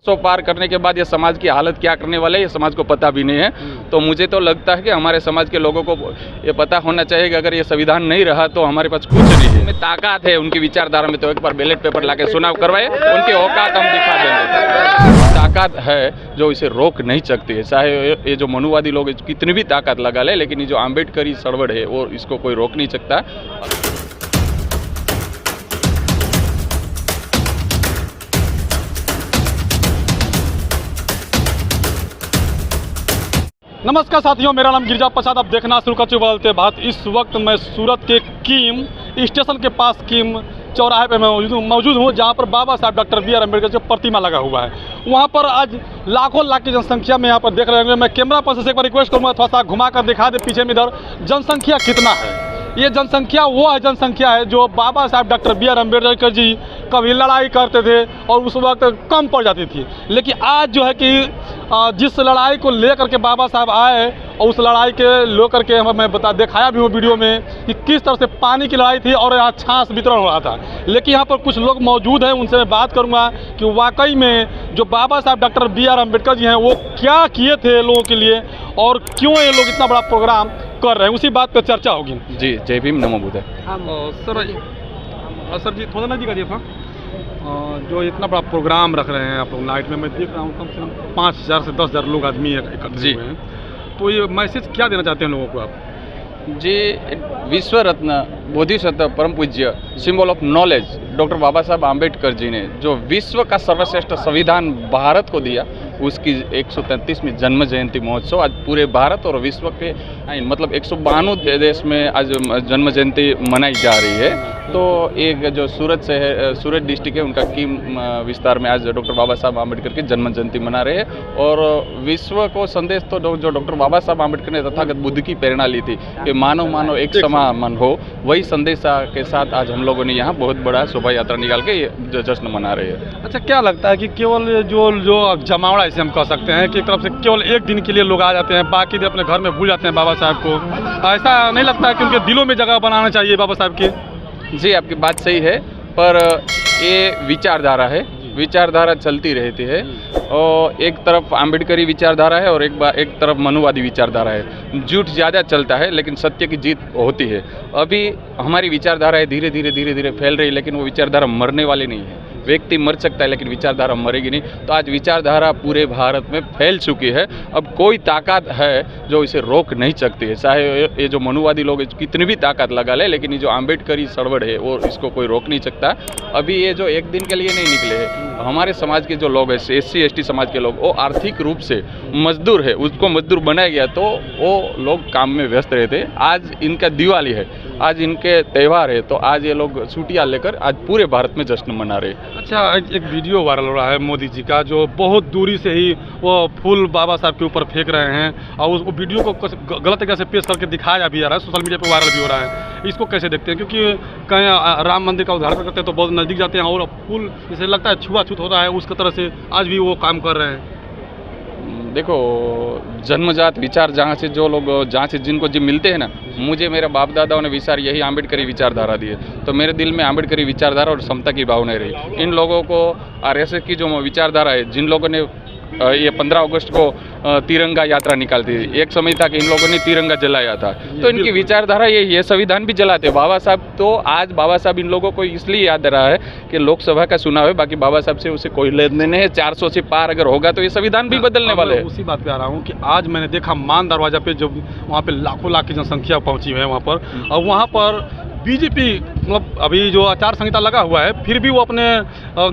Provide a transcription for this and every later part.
सौ पार करने के बाद ये समाज की हालत क्या करने वाला है ये समाज को पता भी नहीं है। तो मुझे तो लगता है कि हमारे समाज के लोगों को ये पता होना चाहिए कि अगर ये संविधान नहीं रहा तो हमारे पास कुछ नहीं है। में ताकत है उनकी विचारधारा में, तो एक बार बैलेट पेपर लाके चुनाव करवाए, उनकी औकात हम दिखा देंगे। ताकत है जो इसे रोक नहीं सकती है, चाहे ये जो मनुवादी लोग कितनी भी ताकत लगा ले, लेकिन ये जो आम्बेडकरी सड़वड़ है वो इसको कोई रोक नहीं सकता। नमस्कार साथियों, मेरा नाम गिरिजा प्रसाद। आप देखना शुरू कर चुके बदलते भारत। इस वक्त मैं सूरत के कीम स्टेशन के पास कीम चौराहे पे मैं मौजूद हूँ, जहाँ पर बाबा साहब डॉक्टर बी आर अम्बेडकर की प्रतिमा लगा हुआ है। वहाँ पर आज लाखों लाख की जनसंख्या में यहाँ पर देख रहे होंगे। मैं कैमरा पर्सन से एक बार रिक्वेस्ट करूँगा थोड़ा सा घुमा कर दिखा दे पीछे में इधर जनसंख्या कितना है। ये जनसंख्या वो है जनसंख्या है जो बाबा साहब doctor B are Ambedkar ji कभी लड़ाई करते थे और उस वक्त कम पड़ जाती थी, लेकिन आज जो है कि जिस लड़ाई को लेकर के बाबा साहब आए और उस लड़ाई के लेकर के मैं दिखाया भी हूँ वीडियो में कि किस तरह से पानी की लड़ाई थी और यहाँ छाछ वितरण हो रहा था। लेकिन यहाँ पर कुछ लोग मौजूद हैं, उनसे मैं बात करूँगा कि वाकई में जो बाबा साहब doctor B are Ambedkar ji हैं वो क्या किए थे लोगों के लिए और क्यों ये लोग इतना बड़ा प्रोग्राम कर रहे हैं, उसी बात पर चर्चा होगी। जी, जय भीम, नमो बुद्धाय। सर जी थोड़ा नजीक आइए था। जो इतना बड़ा प्रोग्राम रख रहे हैं आप लोग नाइट में, मैं देख रहा हूँ कम से कम 5,000 से 10,000 लोग आदमी इकट्ठे हुए हैं, तो ये मैसेज क्या देना चाहते हैं लोगों को आप? जी, विश्व रत्न बोधिसत्व परम पूज्य सिंबल ऑफ नॉलेज डॉक्टर बाबा साहब आम्बेडकर जी ने जो विश्व का सर्वश्रेष्ठ संविधान भारत को दिया, उसकी 133वीं जन्म जयंती महोत्सव आज पूरे भारत और विश्व के मतलब 192 देश में आज जन्म जयंती मनाई जा रही है। तो एक जो सूरत डिस्ट्रिक्ट है उनका कीम विस्तार में आज डॉक्टर बाबा साहब आम्बेडकर की जन्म जयंती मना रहे हैं। और विश्व को संदेश तो जो डॉक्टर बाबा साहब आम्बेडकर ने तथागत बुद्ध की प्रेरणा ली थी कि मानव एक समान हो, वही संदेश के साथ आज हम लोगों ने यहाँ बहुत बड़ा शोभा यात्रा निकाल के ये जश्न मना रहे हैं। अच्छा, क्या लगता है कि केवल जो जमावड़ा इसे हम कह सकते हैं कि एक तरफ से केवल एक दिन के लिए लोग आ जाते हैं, बाकी दिन अपने घर में भूल जाते हैं बाबा साहब को? ऐसा नहीं लगता है कि उनके दिलों में जगह बनाना चाहिए बाबा साहब की? जी, आपकी बात सही है, पर ये विचारधारा है, विचारधारा चलती रहती है। और एक तरफ आम्बेडकरी विचारधारा है और एक तरफ मनुवादी विचारधारा है। झूठ ज़्यादा चलता है लेकिन सत्य की जीत होती है। अभी हमारी विचारधारा है धीरे धीरे फैल रही है, लेकिन वो विचारधारा मरने वाली नहीं है। व्यक्ति मर सकता है लेकिन विचारधारा मरेगी नहीं। तो आज विचारधारा पूरे भारत में फैल चुकी है। अब कोई ताकत है जो इसे रोक नहीं सकती है, चाहे ये जो मनुवादी लोग कितनी भी ताकत लगा ले, लेकिन ये जो आम्बेडकरी सड़वड़ है वो इसको कोई रोक नहीं सकता। अभी ये जो एक दिन के लिए नहीं निकले हैं, हमारे समाज के जो लोग हैं SC ST समाज के लोग, वो आर्थिक रूप से मजदूर है, उसको मजदूर बनाया गया तो वो लोग काम में व्यस्त रहते। आज इनका दिवाली है, आज इनके त्यौहार है, तो आज ये लोग छुट्टियाँ लेकर आज पूरे भारत में जश्न मना रहे हैं। अच्छा, एक वीडियो वायरल हो रहा है मोदी जी का, जो बहुत दूरी से ही वो फूल बाबा साहब के ऊपर फेंक रहे हैं और उस वीडियो को गलत तरीके से पेश करके दिखाया भी जा रहा है, सोशल मीडिया पर वायरल भी हो रहा है। इसको कैसे देखते हैं? क्योंकि कहीं राम मंदिर का उद्घाटन करते हैं तो बहुत नज़दीक जाते हैं और फूल जैसे लगता है छुआछूत होता है, उसकी तरह से आज भी वो काम कर रहे हैं। देखो, जन्मजात विचार जहाँ से जिनको जी मिलते हैं ना, मुझे मेरे बाप दादाओं ने विचार यही आम्बेडकरी विचारधारा दी है, तो मेरे दिल में आम्बेडकरी विचारधारा और समता की भावना रही। इन लोगों को RSS की जो विचारधारा है, जिन लोगों ने ये 15 अगस्त को तिरंगा यात्रा निकालती थी, एक समय था कि इन लोगों ने तिरंगा जलाया था, तो इनकी विचारधारा ये संविधान भी जलाते बाबा साहब। तो आज बाबा साहब इन लोगों को इसलिए याद रहा है कि लोकसभा का चुनाव है, बाकी बाबा साहब से उसे कोई लेन देन नहीं है। 400 से पार अगर होगा तो ये संविधान भी बदलने वाले हैं। उसी बात पे आ रहा हूँ कि आज मैंने देखा मान दरवाजा पे जब वहाँ पे लाखों लाख की जनसंख्या पहुँची है वहाँ पर, और वहाँ पर बीजेपी मतलब अभी जो आचार संहिता लगा हुआ है, फिर भी वो अपने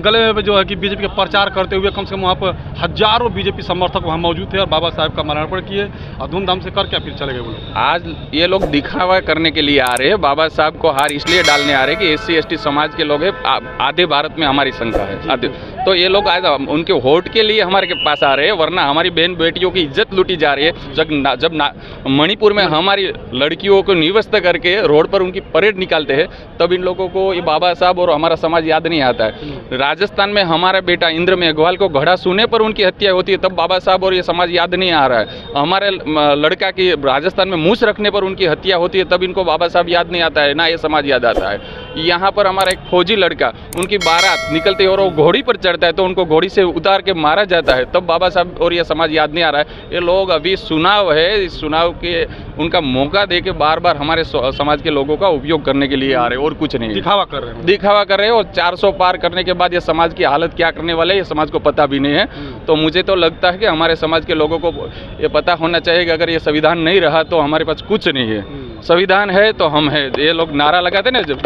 गले में जो है कि बीजेपी का प्रचार करते हुए कम से कम वहाँ पर हजारों बीजेपी समर्थक वहाँ मौजूद थे और बाबा साहब का माल्यार्पण किए और धूमधाम से करके फिर चले गए वो लोग। आज ये लोग दिखावा करने के लिए आ रहे हैं, बाबा साहब को हार इसलिए डालने आ रहे हैं कि SC ST समाज के लोग हैं, आधे भारत में हमारी संख्या है आधे, तो ये लोग आज उनके वोट के लिए हमारे के पास आ रहे हैं, वरना हमारी बहन बेटियों की इज्जत लूटी जा रही है। जब मणिपुर में हमारी लड़कियों को निवस्त करके रोड पर उनकी परेड निकालते हैं, तब इन लोगों को ये बाबा साहब और हमारा समाज याद नहीं आता है। राजस्थान में हमारा बेटा इंद्र मेघवाल को घड़ा सुने पर उनकी हत्या होती है, तब बाबा साहब और ये समाज याद नहीं आ रहा है। हमारे लड़का की राजस्थान में मूछ रखने पर उनकी हत्या होती है, तब इनको बाबा साहब याद नहीं आता है, ना ये समाज याद आता है। यहाँ पर हमारा एक फौजी लड़का, उनकी बारात निकलते और वो घोड़ी पर चढ़ता है तो उनको घोड़ी से उतार के मारा जाता है, तब बाबा साहब और ये समाज याद नहीं आ रहा है। ये लोग अभी चुनाव है, इस चुनाव के उनका मौका दे के बार बार हमारे समाज के लोगों का उपयोग करने के लिए आ रहे हैं, और कुछ नहीं। दिखावा कर रहे हैं, दिखावा कर रहे हैं, और 400 पार करने के बाद ये समाज की हालत क्या करने वाले हैं ये समाज को पता भी नहीं है। तो मुझे तो लगता है कि हमारे समाज के लोगों को ये पता होना चाहिए कि अगर ये संविधान नहीं रहा तो हमारे पास कुछ नहीं है। संविधान है तो हम है। ये लोग नारा लगाते ना जब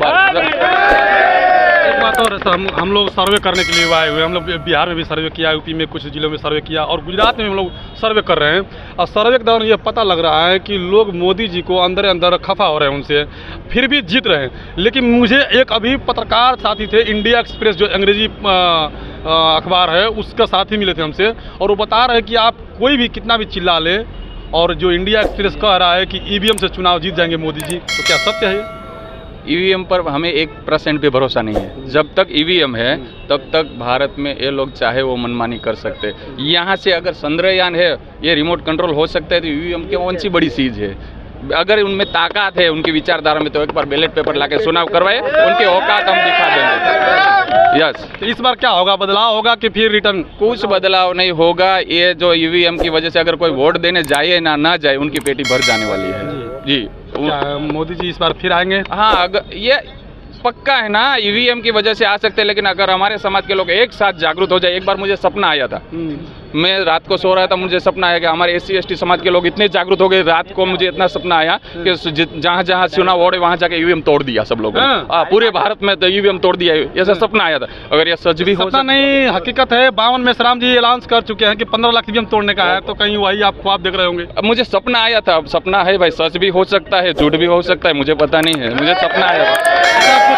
एक बात और है, हम लोग सर्वे करने के लिए आए हुए हैं। हम लोग बिहार में भी सर्वे किया, यूपी में कुछ जिलों में सर्वे किया, और गुजरात में हम लोग सर्वे कर रहे हैं। और सर्वे के दौरान ये पता लग रहा है कि लोग मोदी जी को अंदर अंदर खफा हो रहे हैं उनसे, फिर भी जीत रहे हैं। लेकिन मुझे एक अभी पत्रकार साथी थे, इंडिया एक्सप्रेस जो अंग्रेजी अखबार है, उसका साथी मिले थे हमसे, और वो बता रहे हैं कि आप कोई भी कितना भी चिल्ला ले, और जो इंडिया एक्सप्रेस कह रहा है कि ईवीएम से चुनाव जीत जाएंगे मोदी जी, तो क्या सत्य है ये? ईवीएम पर हमें 1% भी भरोसा नहीं है। जब तक ईवीएम है तब तक भारत में ये लोग चाहे वो मनमानी कर सकते हैं। यहाँ से अगर चंद्रयान है, ये रिमोट कंट्रोल हो सकता है, तो ईवीएम की कौन सी बड़ी चीज़ है? अगर उनमें ताकत है, उनकी विचारधारा में, तो एक बार बैलेट पेपर लाके चुनाव करवाए, उनकी औकात हम दिखा देंगे। यस। तो इस बार क्या होगा, बदलाव होगा कि फिर रिटर्न? कुछ बदलाव नहीं होगा। ये जो ईवीएम की वजह से अगर कोई वोट देने जाए ना जाए, उनकी पेटी भर जाने वाली है जी। क्या मोदी जी इस बार फिर आएंगे? हाँ, अगर ये पक्का है ना, ईवीएम की वजह से आ सकते हैं, लेकिन अगर हमारे समाज के लोग एक साथ जागरूक हो जाए। एक बार मुझे सपना आया था, मैं रात को सो रहा था, मुझे सपना आया कि हमारे SC ST समाज के लोग इतने जागरूक हो गए, रात को मुझे इतना सपना आया कि जहाँ जहाँ चुनाव हो रहे वहाँ जाके ईवीएम तोड़ दिया सब लोगों ने। पूरे भारत में तो ईवीएम तोड़ दिया, ऐसा सपना आया था। अगर ये सच भी हो सपना नहीं, हकीकत है। 52 में श्राम जी अनाउंस कर चुके हैं कि 15 लाख ईवीएम तोड़ने का है, तो कहीं वही आप ख्वाब देख रहे होंगे। अब मुझे सपना आया था, अब सपना है भाई, सच भी हो सकता है, झूठ भी हो सकता है, मुझे पता नहीं है, मुझे सपना आया था।